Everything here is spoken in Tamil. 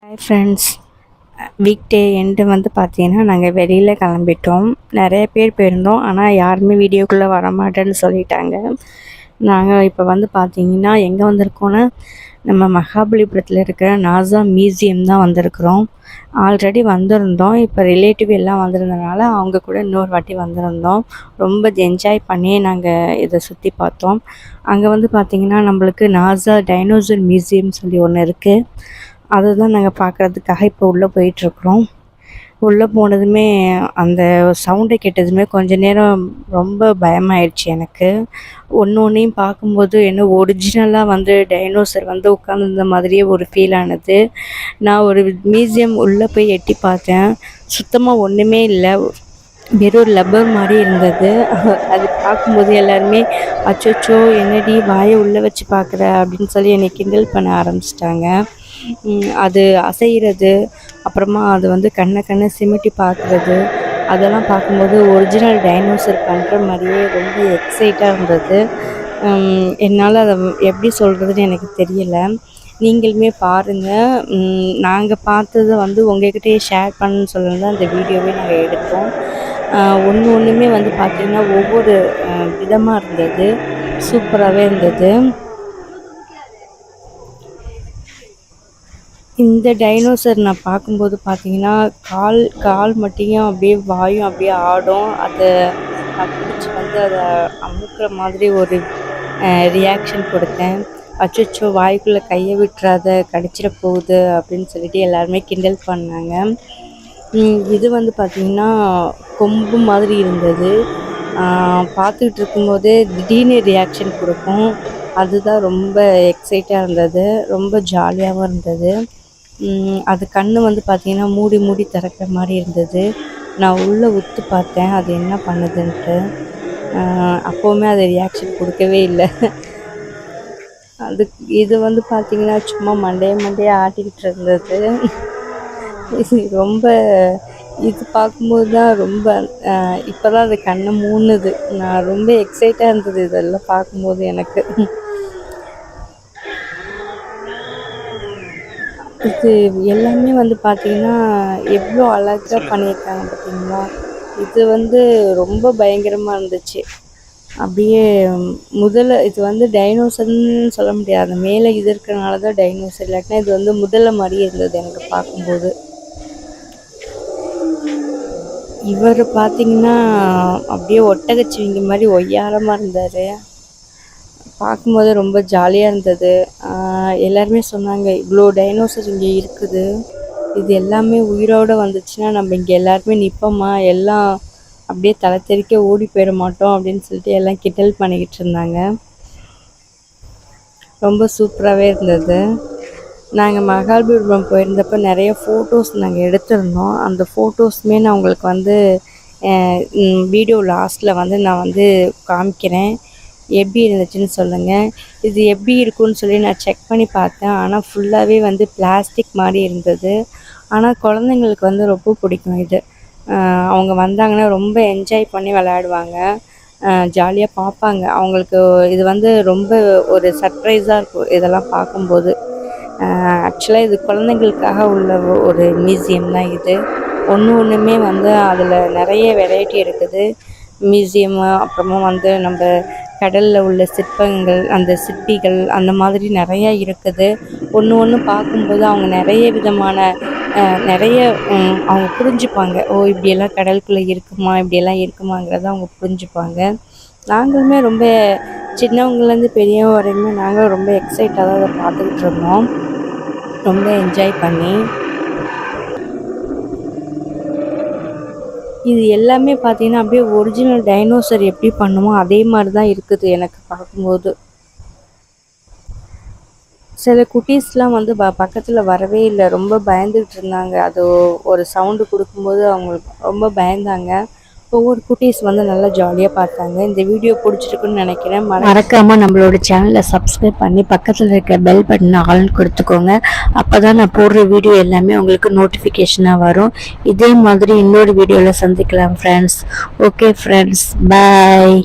Hi friends, week day end வந்து பார்த்தீங்கன்னா நாங்கள் வெளியில் கிளம்பிட்டோம். நிறைய பேர் போயிருந்தோம், ஆனால் யாருமே வீடியோக்குள்ளே வர மாட்டேன்னு சொல்லிட்டாங்க. நாங்கள் இப்போ வந்து பார்த்தீங்கன்னா எங்கே வந்திருக்கோன்னா, நம்ம மகாபலிபுரத்தில் இருக்கிற நாசா மியூசியம் தான் வந்திருக்கிறோம். ஆல்ரெடி வந்திருந்தோம், இப்போ ரிலேட்டிவ் எல்லாம் வந்திருந்தனால அவங்க கூட இன்னொரு வாட்டி வந்திருந்தோம். ரொம்ப என்ஜாய் பண்ணி நாங்கள் இதை சுற்றி பார்த்தோம். அங்கே வந்து பார்த்திங்கன்னா நம்மளுக்கு நாசா டைனோசர் மியூசியம் சொல்லி ஒன்று இருக்குது. அதுதான் நாங்கள் பார்க்குறதுக்காக இப்போ உள்ளே போயிட்டுருக்குறோம். உள்ளே போனதுமே அந்த சவுண்டை கேட்டதுமே கொஞ்ச நேரம் ரொம்ப பயமாயிடுச்சு எனக்கு. ஒன்றையும் பார்க்கும்போது என்ன ஒரிஜினலாக வந்து டைனோசர் வந்து உட்காந்துருந்த மாதிரியே ஒரு ஃபீல் ஆனது. நான் ஒரு மியூசியம் உள்ளே போய் எட்டி பார்த்தேன், சுத்தமாக ஒன்றுமே இல்லை, வெறும் லப்பர் மாதிரி இருந்தது. அது பார்க்கும்போது எல்லாருமே அச்சோச்சோ என்னடி வாயை உள்ளே வச்சு பார்க்குற அப்படின்னு சொல்லி என்னை கிண்டல் பண்ண ஆரம்பிச்சிட்டாங்க. அது அசைகிறது, அப்புறமா அது வந்து கண்ணை சிமிட்டி பார்க்குறது, அதெல்லாம் பார்க்கும்போது ஒரிஜினல் டைனோசர் பண்ணுற மாதிரியே ரொம்ப எக்ஸைட்டாக இருந்தது. என்னால் அதை எப்படி சொல்கிறதுன்னு எனக்கு தெரியலை. நீங்களுமே பாருங்கள். நாங்கள் பார்த்ததை வந்து உங்கள்கிட்டயே ஷேர் பண்ணணுன்னு சொல்லி தான் அந்த வீடியோவே நாங்கள் எடுத்தோம். ஒன்றுமே வந்து பார்த்திங்கன்னா ஒவ்வொரு விதமாக இருந்தது, சூப்பராகவே இருந்தது. இந்த டைனோசர் நான் பார்க்கும்போது பார்த்தீங்கன்னா கால் மட்டும் அப்படியே வாயும் அப்படியே ஆடும். அதை நான் பிடிச்சி வந்து அதை அமுக்குற மாதிரி ஒரு ரியாக்ஷன் கொடுத்தேன். அச்சோ வாய்க்குள்ளே கையை விட்டுறாத, கடிச்சிட போகுது அப்படின்னு சொல்லிட்டு எல்லாருமே கிண்டல் பண்ணாங்க. இது வந்து பார்த்திங்கன்னா கொம்பு மாதிரி இருந்தது. பார்த்துக்கிட்டு இருக்கும்போதே திடீர்னு ரியாக்ஷன் கொடுக்கும். அதுதான் ரொம்ப எக்ஸைட்டாக இருந்தது, ரொம்ப ஜாலியாகவும் இருந்தது. அது கண் வந்து பார்த்திங்கன்னா மூடி திறக்கிற மாதிரி இருந்தது. நான் உள்ளே உத்து பார்த்தேன் அது என்ன பண்ணுதுன்ட்டு. அப்போவுமே அது ரியாக்ஷன் கொடுக்கவே இல்லை. இது வந்து பார்த்திங்கன்னா சும்மா மண்டையை ஆட்டிக்கிட்டு இருந்தது. ரொம்ப இது பார்க்கும்போது தான் ரொம்ப இப்போ தான் அது கண்ணை மூணுது. நான் ரொம்ப எக்ஸைட்டாக இருந்தது இதெல்லாம் பார்க்கும்போது எனக்கு. இது எல்லாமே வந்து பார்த்திங்கன்னா எவ்வளோ அழகாக பண்ணியிருக்காங்க பார்த்திங்களா. இது வந்து ரொம்ப பயங்கரமாக இருந்துச்சு. அப்படியே இது வந்து டைனோசர்னு சொல்ல முடியாது, மேலே இது இருக்கிறனால தான் டைனோசர், இல்லாட்டினா இது வந்து மாதிரியே இருந்தது எனக்கு பார்க்கும்போது. இவர் பார்த்திங்கன்னா அப்படியே ஒட்டகச்சிவிங்கி மாதிரி ஒய்யாரமாக இருந்தார். பார்க்கும்போது ரொம்ப ஜாலியாக இருந்தது. எல்லாருமே சொன்னாங்க இவ்வளோ டைனோசர் இங்கே இருக்குது, இது எல்லாமே உயிரோடு வந்துச்சுன்னா நம்ம இங்கே எல்லாருமே நிற்போமா, எல்லாம் அப்படியே தலை தெறிக்க ஓடி போயிட மாட்டோம் அப்படின்னு சொல்லிட்டு எல்லாம் கிண்டல் பண்ணிக்கிட்டு இருந்தாங்க. ரொம்ப சூப்பராகவே இருந்தது. நாங்கள் மகாபலிபுரம் போயிருந்தப்போ நிறைய ஃபோட்டோஸ் நாங்கள் எடுத்திருந்தோம். அந்த ஃபோட்டோஸுமே நான் உங்களுக்கு வந்து வீடியோ லாஸ்ட்டில் வந்து நான் வந்து காமிக்கிறேன், எப்படி இருந்துச்சுன்னு சொல்லுங்கள். இது எப்படி இருக்குன்னு சொல்லி நான் செக் பண்ணி பார்த்தேன், ஆனால் ஃபுல்லாகவே வந்து பிளாஸ்டிக் மாதிரி இருந்தது. ஆனால் குழந்தைங்களுக்கு வந்து ரொம்ப பிடிக்கும் இது. அவங்க வந்தாங்கன்னா ரொம்ப என்ஜாய் பண்ணி விளையாடுவாங்க, ஜாலியாக பார்ப்பாங்க. அவங்களுக்கு இது வந்து ரொம்ப ஒரு சர்ப்ரைஸாக இருக்கும் இதெல்லாம் பார்க்கும்போது. ஆக்சுவலாக இது குழந்தைங்களுக்காக உள்ள ஒரு மியூசியம் தான் இது. ஒன்றுமே வந்து அதில் நிறைய வெரைட்டி இருக்குது மியூசியமு. அப்புறமா வந்து நம்ம கடலில் உள்ள சிற்பங்கள், அந்த சிற்பிகள், அந்த மாதிரி நிறையா இருக்குது. ஒன்று பார்க்கும்போது அவங்க நிறைய விதமான அவங்க புரிஞ்சுப்பாங்க. இப்படியெல்லாம் கடலுக்குள்ளே இருக்குமா, இப்படியெல்லாம் இருக்குமாங்கிறத அவங்க புரிஞ்சுப்பாங்க. நாங்களுமே ரொம்ப சின்னவங்கலேருந்து பெரியவங்க வரைக்குமே நாங்களும் ரொம்ப எக்ஸைட்டாக தான் அதை பார்த்துக்கிட்டு இருந்தோம், ரொம்ப என்ஜாய் பண்ணி. இது எல்லாமே பார்த்திங்கன்னா அப்படியே ஒரிஜினல் டைனோசர் எப்படி பண்ணுமோ அதே மாதிரி தான் இருக்குது எனக்கு பார்க்கும்போது. சில குட்டீஸ்லாம் வந்து பக்கத்தில் வரவே இல்லை, ரொம்ப பயந்துக்கிட்டு இருந்தாங்க. அது ஒரு சவுண்டு கொடுக்கும்போது அவங்களுக்கு ரொம்ப பயந்தாங்க. ஒவ்வொரு குட்டீஸ் வந்து நல்லா ஜாலியாக பார்த்தாங்க. இந்த வீடியோ பிடிச்சிருக்குன்னு நினைக்கிறேன். மறக்காமல் நம்மளோட சேனலை சப்ஸ்கிரைப் பண்ணி பக்கத்தில் இருக்க பெல் பட்டனை ஆல்னு கொடுத்துக்கோங்க. அப்போ தான் நான் போடுற வீடியோ எல்லாமே உங்களுக்கு நோட்டிஃபிகேஷனாக வரும். இதே மாதிரி இன்னொரு வீடியோவில் சந்திக்கலாம் ஃப்ரெண்ட்ஸ். ஓகே ஃப்ரெண்ட்ஸ், பாய்.